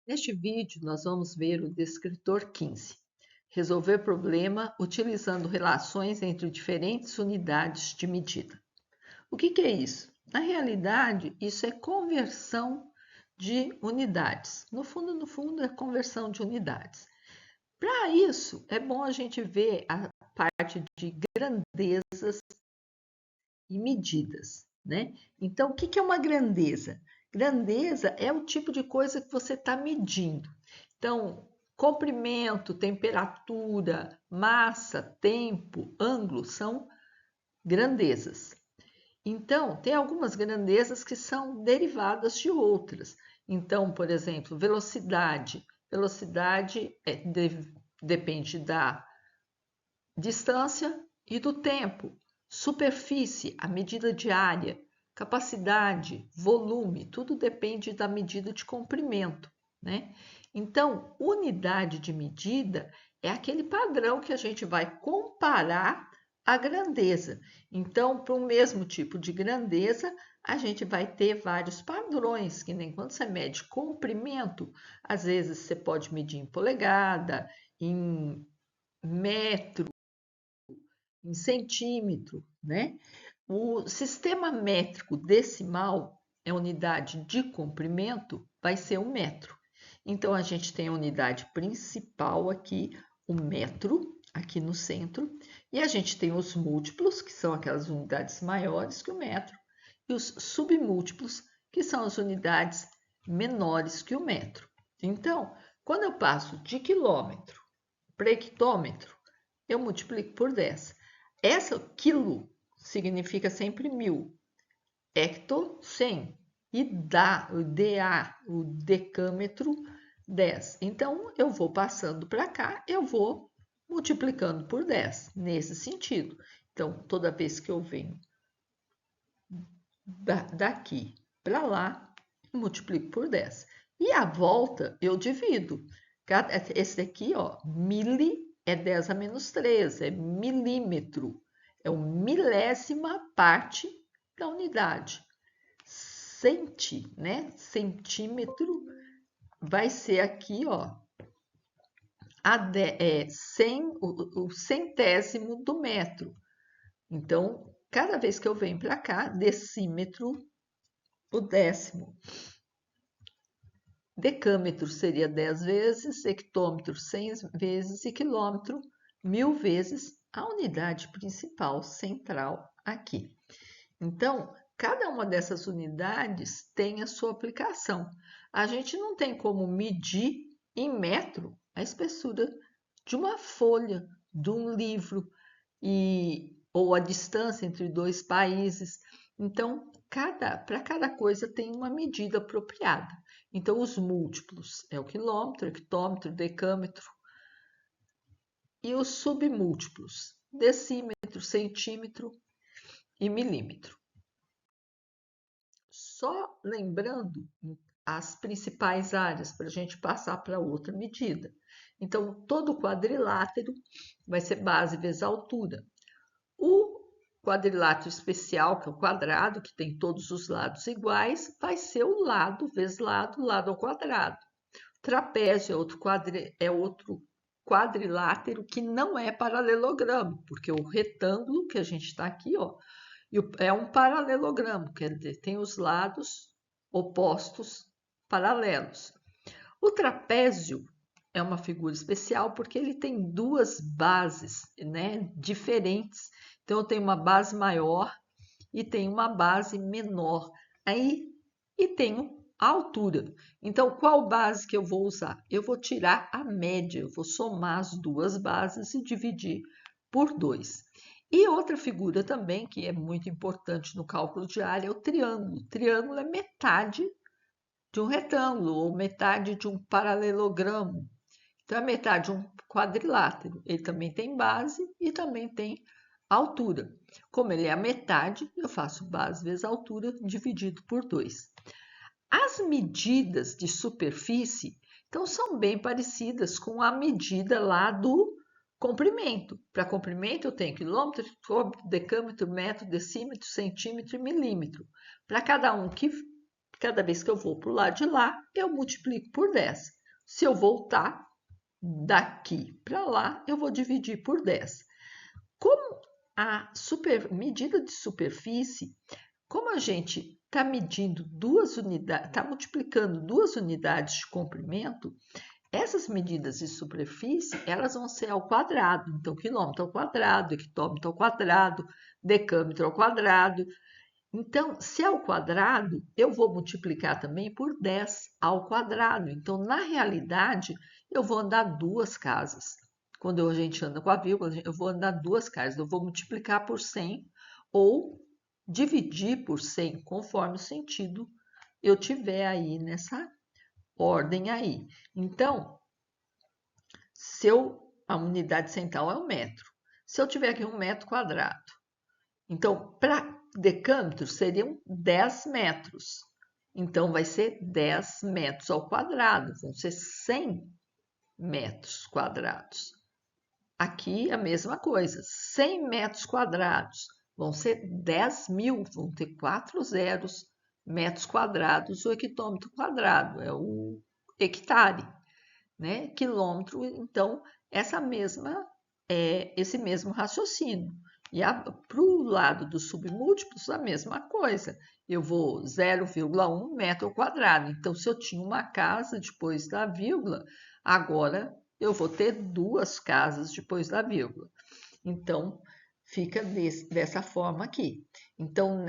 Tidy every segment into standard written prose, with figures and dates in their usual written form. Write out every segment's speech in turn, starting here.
Neste vídeo, nós vamos ver o descritor 15. Resolver problema utilizando relações entre diferentes unidades de medida. O que é isso? Na realidade, isso é conversão de unidades. No fundo, é conversão de unidades. Para isso, é bom a gente ver a parte de grandezas e medidas, né? Então, o que é uma grandeza? Grandeza é o tipo de coisa que você está medindo. Então, comprimento, temperatura, massa, tempo, ângulo são grandezas. Então, tem algumas grandezas que são derivadas de outras. Então, por exemplo, velocidade. Velocidade depende da distância e do tempo. Superfície, a medida de área. Capacidade, volume, tudo depende da medida de comprimento, né? Então, unidade de medida é aquele padrão que a gente vai comparar a grandeza. Então, para o mesmo tipo de grandeza, a gente vai ter vários padrões, que nem quando você mede comprimento, às vezes você pode medir em polegada, em metro, em centímetro, né? O sistema métrico decimal, é unidade de comprimento, vai ser o metro. Então, a gente tem a unidade principal aqui, o metro, aqui no centro, e a gente tem os múltiplos, que são aquelas unidades maiores que o metro, e os submúltiplos, que são as unidades menores que o metro. Então, quando eu passo de quilômetro para hectômetro, eu multiplico por 10. Essa quilo significa sempre 1000, hecto 100 e o DA, o decâmetro 10. Então eu vou passando para cá, eu vou multiplicando por 10 nesse sentido. Então toda vez que eu venho daqui para lá, eu multiplico por 10. E a volta eu divido. Esse daqui, ó, mili é 10 a menos 3, é milímetro. É uma milésima parte da unidade. Né? Centímetro vai ser aqui, ó, o centésimo do metro. Então, cada vez que eu venho para cá, decímetro, o décimo. Decâmetro seria 10 vezes, hectômetro 100 vezes e quilômetro 1000 vezes a unidade principal central aqui. Então, cada uma dessas unidades tem a sua aplicação. A gente não tem como medir em metro a espessura de uma folha, de um livro, ou a distância entre dois países. Então, para cada coisa tem uma medida apropriada. Então, os múltiplos é o quilômetro, hectômetro, decâmetro, e os submúltiplos, decímetro, centímetro e milímetro. Só lembrando as principais áreas para a gente passar para outra medida. Então, todo quadrilátero vai ser base vezes altura. O quadrilátero especial, que é o quadrado, que tem todos os lados iguais, vai ser o lado vezes lado, lado ao quadrado. Trapézio é outro quadrilátero que não é paralelogramo, porque o retângulo que a gente está aqui, ó, é um paralelogramo, quer dizer, tem os lados opostos paralelos. O trapézio é uma figura especial porque ele tem duas bases, né, diferentes. Então, eu tenho uma base maior e tenho uma base menor. E tenho a altura. Então, qual base que eu vou usar? Eu vou tirar a média, eu vou somar as duas bases e dividir por 2. E outra figura também que é muito importante no cálculo de área é o triângulo. O triângulo é metade de um retângulo ou metade de um paralelogramo. Então, é metade de um quadrilátero. Ele também tem base e também tem altura. Como ele é a metade, eu faço base vezes altura dividido por 2. As medidas de superfície, então, são bem parecidas com a medida lá do comprimento. Para comprimento, eu tenho quilômetro, decâmetro, metro, decímetro, centímetro e milímetro. Para cada vez que eu vou para o lado de lá, eu multiplico por 10. Se eu voltar daqui para lá, eu vou dividir por 10. Como a medida de superfície, como a gente está medindo duas unidades, está multiplicando 2 unidades de comprimento, essas medidas de superfície, elas vão ser ao quadrado. Então, quilômetro ao quadrado, hectômetro ao quadrado, decâmetro ao quadrado. Então, se é ao quadrado, eu vou multiplicar também por 10 ao quadrado. Então, na realidade, eu vou andar 2 casas. Quando a gente anda com a vírgula, eu vou andar 2 casas. Eu vou multiplicar por 100 ou dividir por 100, conforme o sentido eu tiver aí nessa ordem aí. Então, a unidade central é o metro. Se eu tiver aqui 1 metro quadrado, então, para decâmetro seriam 10 metros. Então, vai ser 10 metros ao quadrado, vão ser 100 metros quadrados. Aqui a mesma coisa, 100 metros quadrados vão ser 10.000, vão ter 4 zeros, metros quadrados, o hectômetro quadrado, é o hectare, né? Quilômetro, então, esse mesmo raciocínio. E para o lado dos submúltiplos, a mesma coisa. Eu vou 0,1 metro ao quadrado. Então, se eu tinha uma casa depois da vírgula, agora eu vou ter 2 casas depois da vírgula. Então, fica dessa forma aqui. Então,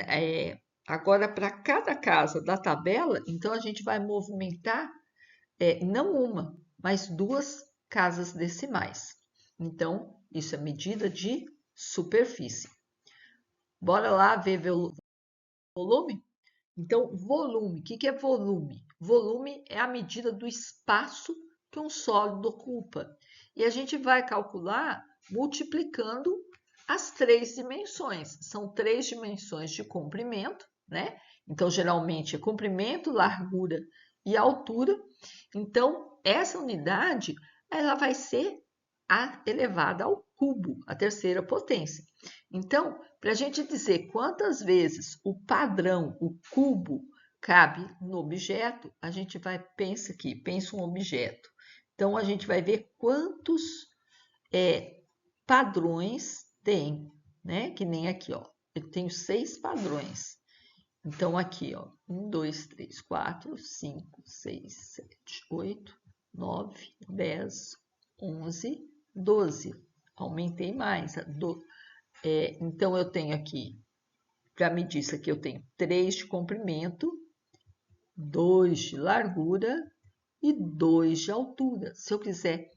agora para cada casa da tabela, então a gente vai movimentar não uma, mas 2 casas decimais. Então, isso é medida de superfície. Bora lá ver volume? Então, volume, o que é volume? Volume é a medida do espaço que um sólido ocupa. E a gente vai calcular multiplicando as 3 dimensões. São 3 dimensões de comprimento, né? Então, geralmente é comprimento, largura e altura. Então, essa unidade ela vai ser elevada ao cubo, a terceira potência. Então, para a gente dizer quantas vezes o padrão, o cubo, cabe no objeto, a gente pensa um objeto. Então, a gente vai ver quantos padrões tem, né? Que nem aqui, ó. Eu tenho 6 padrões. Então, aqui, ó, 1, 2, 3, 4, 5, 6, 7, 8, 9, 10, 11, 12. Aumentei mais. Então, eu tenho aqui, para medir isso aqui, eu tenho 3 de comprimento, 2 de largura e 2 de altura. Se eu quiser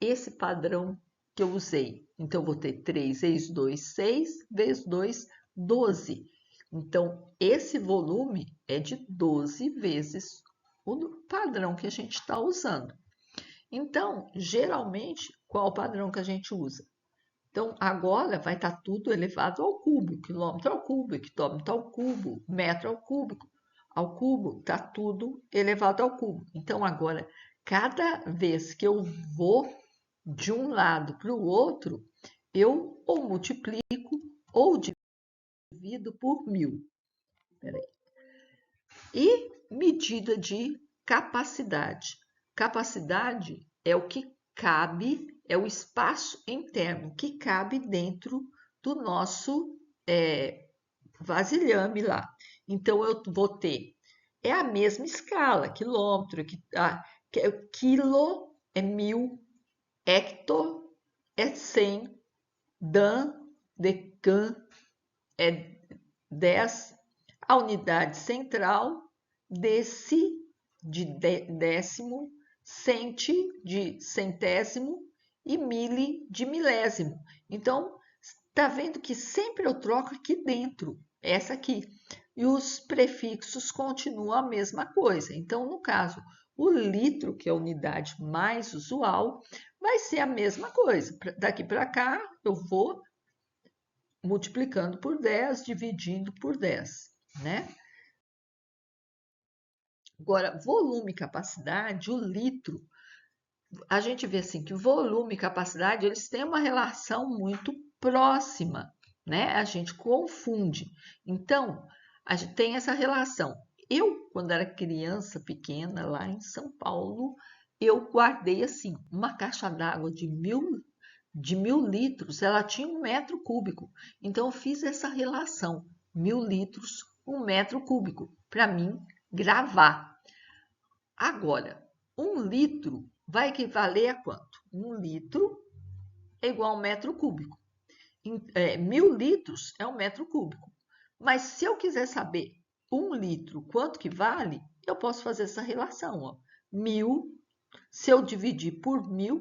esse padrão que eu usei, então, eu vou ter 3 vezes 2, 6, vezes 2, 12. Então, esse volume é de 12 vezes o padrão que a gente está usando. Então, geralmente, qual o padrão que a gente usa? Então, agora vai estar tudo elevado ao cubo, quilômetro ao cubo, hectômetro ao cubo, metro ao cubo, está tudo elevado ao cubo. Então, agora, cada vez que eu vou de um lado para o outro, eu ou multiplico ou divido por 1000. Peraí. E medida de capacidade. Capacidade é o que cabe, é o espaço interno que cabe dentro do nosso vasilhame lá. Então, eu vou ter, é a mesma escala, quilômetro, quilo é 1000, hecto é 100, dan, decan é 10, a unidade central, de décimo, centi de centésimo e mili de milésimo. Então, tá vendo que sempre eu troco aqui dentro, essa aqui. E os prefixos continuam a mesma coisa. Então, no caso, o litro, que é a unidade mais usual, vai ser a mesma coisa. Daqui para cá, eu vou multiplicando por 10, dividindo por 10, né? Agora, volume e capacidade, o litro, a gente vê assim que volume e capacidade, eles têm uma relação muito próxima, né? A gente confunde. Então, a gente tem essa relação. Eu, quando era criança pequena, lá em São Paulo, eu guardei assim, uma caixa d'água de mil litros, ela tinha 1 metro cúbico. Então, eu fiz essa relação, 1.000 litros, 1 metro cúbico, para mim gravar. Agora, 1 litro vai equivaler a quanto? 1 litro é igual a 1 metro cúbico. 1.000 litros é 1 metro cúbico. Mas se eu quiser saber 1 litro quanto que vale, eu posso fazer essa relação. Ó. 1.000, se eu dividir por 1.000,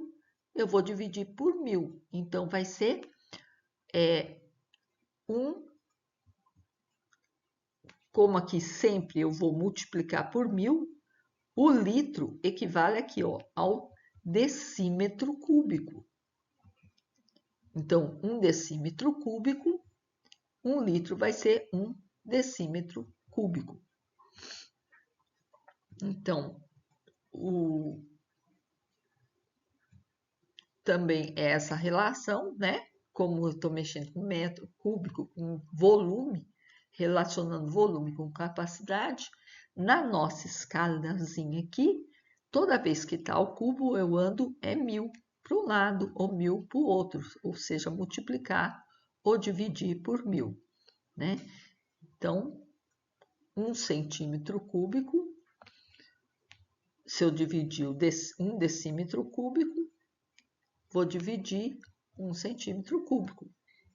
eu vou dividir por 1.000. Então, vai ser 1, como aqui sempre eu vou multiplicar por 1.000, o litro equivale aqui ó, ao decímetro cúbico. Então, 1 decímetro cúbico, 1 litro vai ser 1 decímetro cúbico. Então, também é essa relação, né? Como eu estou mexendo com metro cúbico, com volume, relacionando volume com capacidade, na nossa escalazinha aqui, toda vez que está o cubo, eu ando 1.000 para um lado ou 1.000 para o outro, ou seja, multiplicar ou dividir por 1.000, né? Então, 1 centímetro cúbico, se eu dividir 1 decímetro cúbico, vou dividir 1 centímetro cúbico.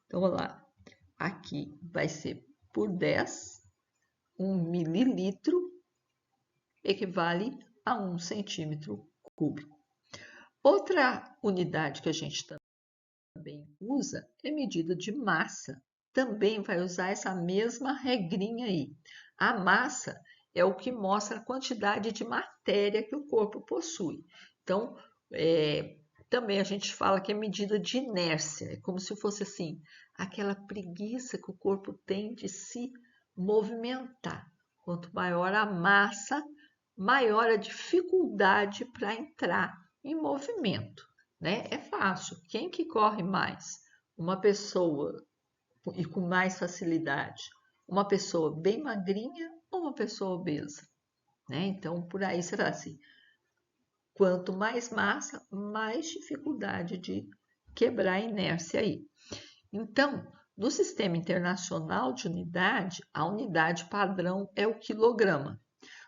Então, vamos lá. Aqui vai ser por 10, 1 mililitro equivale a 1 centímetro cúbico. Outra unidade que a gente também usa é medida de massa. Também vai usar essa mesma regrinha aí. A massa é o que mostra a quantidade de matéria que o corpo possui. Então, também a gente fala que é medida de inércia, é como se fosse assim, aquela preguiça que o corpo tem de se movimentar. Quanto maior a massa, maior a dificuldade para entrar em movimento, né? É fácil. Quem que corre mais? Uma pessoa e com mais facilidade, uma pessoa bem magrinha ou uma pessoa obesa, né? Então, por aí será assim. Quanto mais massa, mais dificuldade de quebrar a inércia aí. Então, no Sistema Internacional de Unidade, a unidade padrão é o quilograma.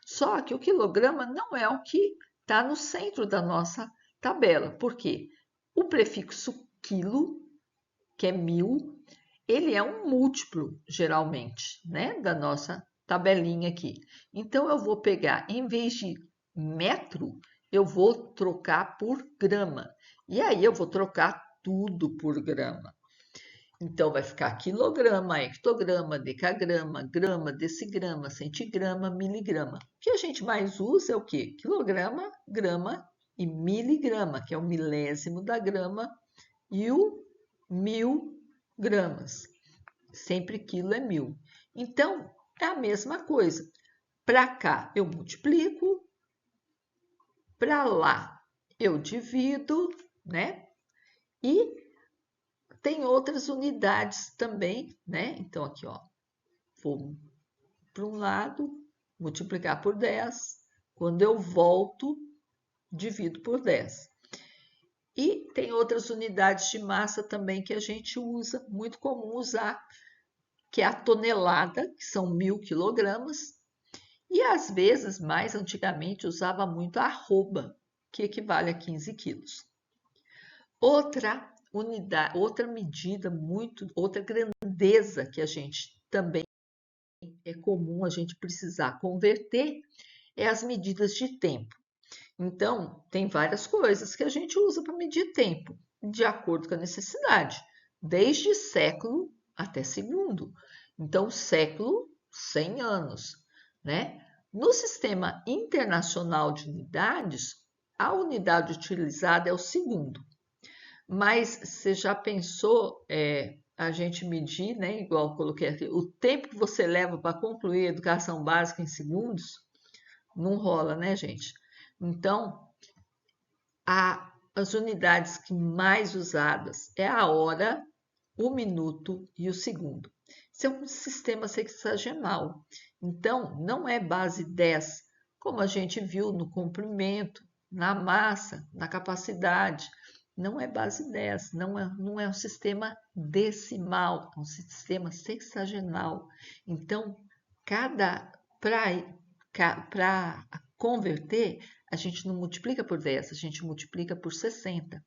Só que o quilograma não é o que está no centro da nossa tabela. Por quê? O prefixo quilo, que é 1.000, ele é um múltiplo, geralmente, né, da nossa tabelinha aqui. Então, eu vou pegar, em vez de metro, eu vou trocar por grama. E aí, eu vou trocar tudo por grama. Então, vai ficar quilograma, hectograma, decagrama, grama, decigrama, centigrama, miligrama. O que a gente mais usa é o quê? Quilograma, grama e miligrama, que é o milésimo da grama, e o 1.000 gramas. Sempre quilo é 1.000. Então, é a mesma coisa. Para cá, eu multiplico. Para lá, eu divido, né? E tem outras unidades também, né? Então, aqui, ó, vou para um lado, multiplicar por 10. Quando eu volto, divido por 10. E tem outras unidades de massa também que a gente usa, muito comum usar, que é a tonelada, que são 1.000 quilogramas. E às vezes, mais antigamente, usava muito a arroba, que equivale a 15 quilos. Outra unidade, outra medida outra grandeza que a gente também é comum a gente precisar converter é as medidas de tempo. Então, tem várias coisas que a gente usa para medir tempo, de acordo com a necessidade, desde século até segundo. Então, século, 100 anos, né? No Sistema Internacional de Unidades, a unidade utilizada é o segundo. Mas você já pensou a gente medir, né? Igual eu coloquei aqui, o tempo que você leva para concluir a educação básica em segundos? Não rola, né, gente? Então, as unidades que mais usadas é a hora, o minuto e o segundo. Isso é um sistema sexagemal. Então, não é base 10, como a gente viu no comprimento, na massa, na capacidade. Não é base 10, não é um sistema decimal, é um sistema sexagenal. Então, para converter, a gente não multiplica por 10, a gente multiplica por 60.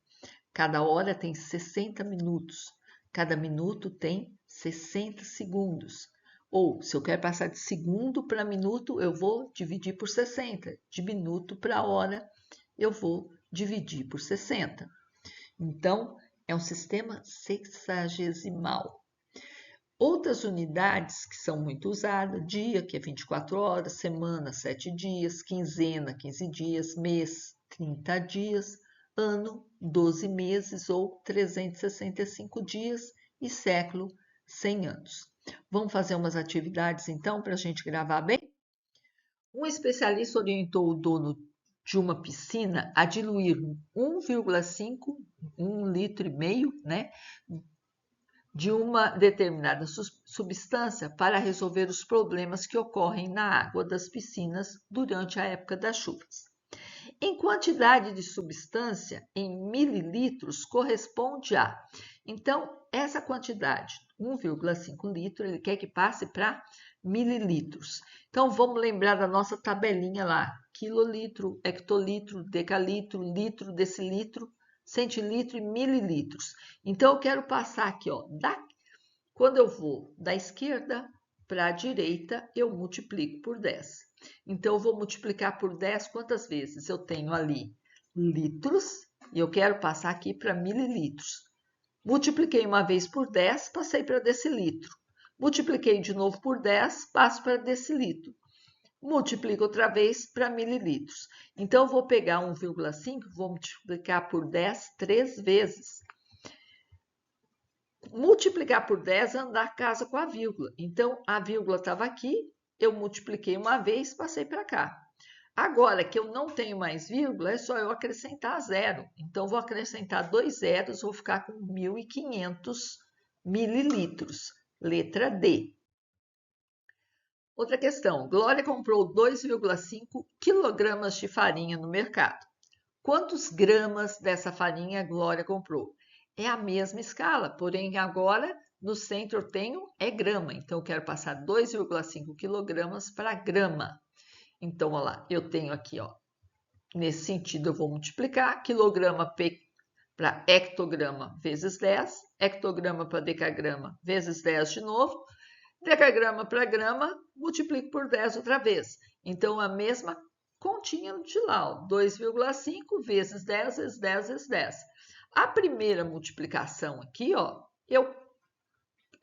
Cada hora tem 60 minutos. Cada minuto tem 60 segundos. Ou, se eu quero passar de segundo para minuto, eu vou dividir por 60. De minuto para hora, eu vou dividir por 60. Então, é um sistema sexagesimal. Outras unidades que são muito usadas, dia, que é 24 horas, semana, 7 dias, quinzena, 15 dias, mês, 30 dias, ano, 12 meses ou 365 dias e século, 100 anos. Vamos fazer umas atividades, então, para a gente gravar bem? Um especialista orientou o dono de uma piscina a diluir 1,5, 1,5 litro, né, de uma determinada substância para resolver os problemas que ocorrem na água das piscinas durante a época das chuvas. Em quantidade de substância, em mililitros, corresponde a... Então, essa quantidade, 1,5 litro, ele quer que passe para mililitros. Então, vamos lembrar da nossa tabelinha lá. Quilolitro, hectolitro, decalitro, litro, decilitro, centilitro e mililitros. Então, eu quero passar aqui, ó, quando eu vou da esquerda para a direita, eu multiplico por 10. Então, eu vou multiplicar por 10 quantas vezes? Eu tenho ali litros e eu quero passar aqui para mililitros. Multipliquei uma vez por 10, passei para decilitro. Multipliquei de novo por 10, passo para decilitro. Multiplico outra vez para mililitros. Então, eu vou pegar 1,5, vou multiplicar por 10 3 vezes. Multiplicar por 10 é andar casa com a vírgula. Então, a vírgula estava aqui, eu multipliquei uma vez, passei para cá. Agora que eu não tenho mais vírgula, é só eu acrescentar zero. Então, vou acrescentar 2 zeros, vou ficar com 1.500 mililitros. Letra D. Outra questão. Glória comprou 2,5 quilogramas de farinha no mercado. Quantos gramas dessa farinha a Glória comprou? É a mesma escala, porém agora no centro eu tenho grama. Então, eu quero passar 2,5 quilogramas para grama. Então, olha lá, eu tenho aqui, ó, nesse sentido eu vou multiplicar quilograma para hectograma vezes 10, hectograma para decagrama vezes 10 de novo, decagrama para grama, multiplico por 10 outra vez. Então, a mesma continha de lá, 2,5 vezes 10 vezes 10 vezes 10. A primeira multiplicação aqui, ó, eu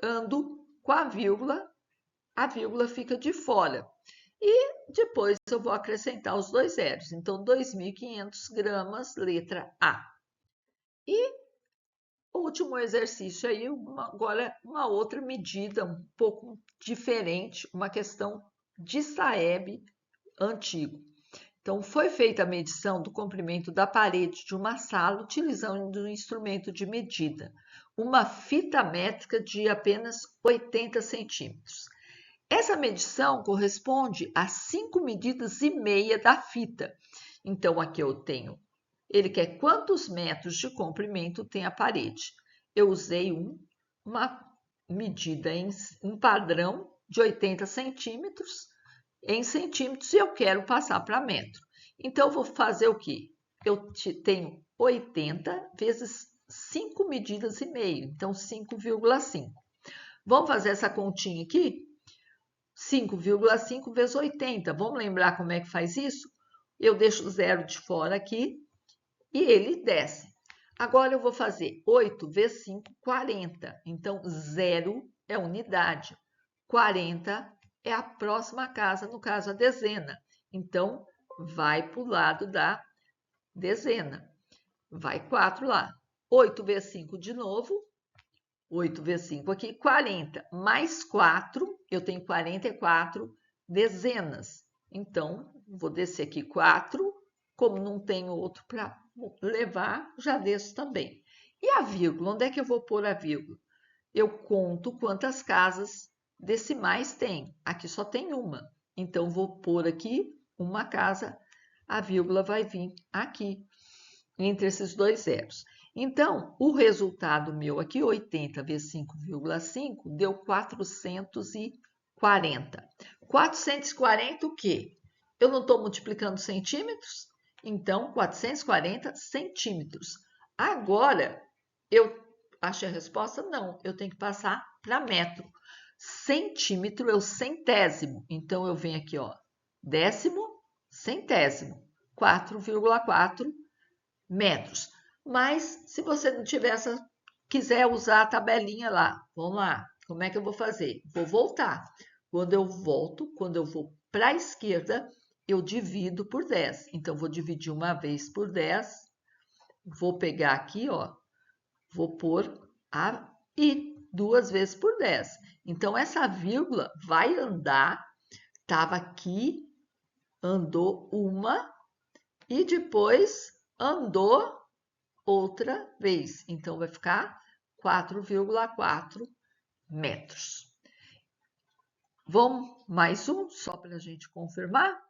ando com a vírgula fica de fora. E depois eu vou acrescentar os 2 zeros. Então, 2.500 gramas, letra A. E o último exercício aí, agora uma outra medida um pouco diferente, uma questão de Saeb antigo. Então, foi feita a medição do comprimento da parede de uma sala utilizando um instrumento de medida, uma fita métrica de apenas 80 centímetros. Essa medição corresponde a 5 medidas e meia da fita. Então, aqui eu tenho, ele quer quantos metros de comprimento tem a parede. Eu usei uma medida um padrão de 80 centímetros em centímetros e eu quero passar para metro. Então, eu vou fazer o quê? Eu tenho 80 vezes 5 medidas e meio, então 5,5. Vamos fazer essa continha aqui? 5,5 vezes 80. Vamos lembrar como é que faz isso? Eu deixo o zero de fora aqui e ele desce. Agora, eu vou fazer 8 vezes 5, 40. Então, 0 é unidade. 40 é a próxima casa, no caso, a dezena. Então, vai para o lado da dezena. Vai 4 lá. 8 vezes 5 de novo. 8 vezes 5 aqui, 40. Mais 4, eu tenho 44 dezenas. Então, vou descer aqui 4. Como não tenho outro para levar, já desço também. E a vírgula? Onde é que eu vou pôr a vírgula? Eu conto quantas casas decimais tem. Aqui só tem uma. Então, vou pôr aqui uma casa a vírgula vai vir aqui, entre esses dois zeros. Então, o resultado meu aqui, 80 vezes 5,5, deu 440. 440 o quê? Eu não estou multiplicando centímetros? Então, 440 centímetros. Agora, eu achei a resposta? Não, eu tenho que passar para metro. Centímetro é o centésimo. Então, eu venho aqui, ó, décimo, centésimo, 4,4 metros. Mas, se você não tiver quiser usar a tabelinha lá, vamos lá, como é que eu vou fazer? Vou voltar. Quando eu volto, quando eu vou para a esquerda, eu divido por 10. Então, vou dividir uma vez por 10. Vou pegar aqui, ó, vou pôr e duas vezes por 10. Então, essa vírgula vai andar, estava aqui, andou uma e depois andou outra vez. Então, vai ficar 4,4 metros. Vamos mais um, só para a gente confirmar.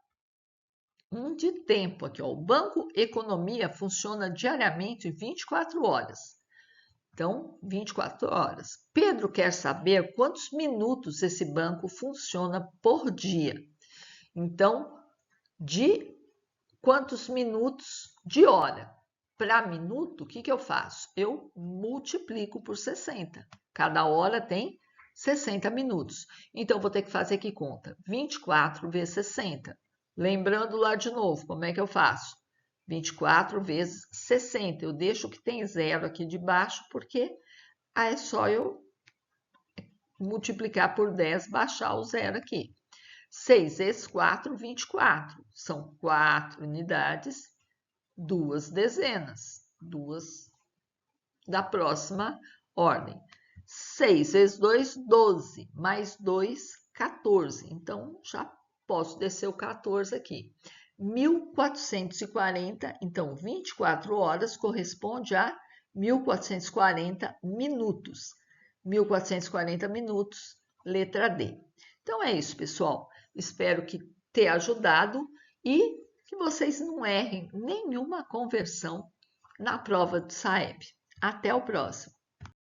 Um de tempo aqui, ó. O Banco Economia funciona diariamente 24 horas. Então, 24 horas. Pedro quer saber quantos minutos esse banco funciona por dia. Então, de quantos minutos de hora. Para minuto, o que eu faço? Eu multiplico por 60. Cada hora tem 60 minutos. Então, vou ter que fazer que conta? 24 vezes 60. Lembrando lá de novo, como é que eu faço? 24 vezes 60. Eu deixo que tem zero aqui de baixo, porque aí é só eu multiplicar por 10, baixar o zero aqui. 6 vezes 4, 24. São 4 unidades, 2 dezenas, 2 da próxima ordem. 6 vezes 2, 12, mais 2, 14. Então, já posso descer o 14 aqui. 1440, então 24 horas corresponde a 1440 minutos. 1440 minutos, letra D. Então é isso, pessoal. Espero que tenha ajudado e que vocês não errem nenhuma conversão na prova do SAEB. Até o próximo!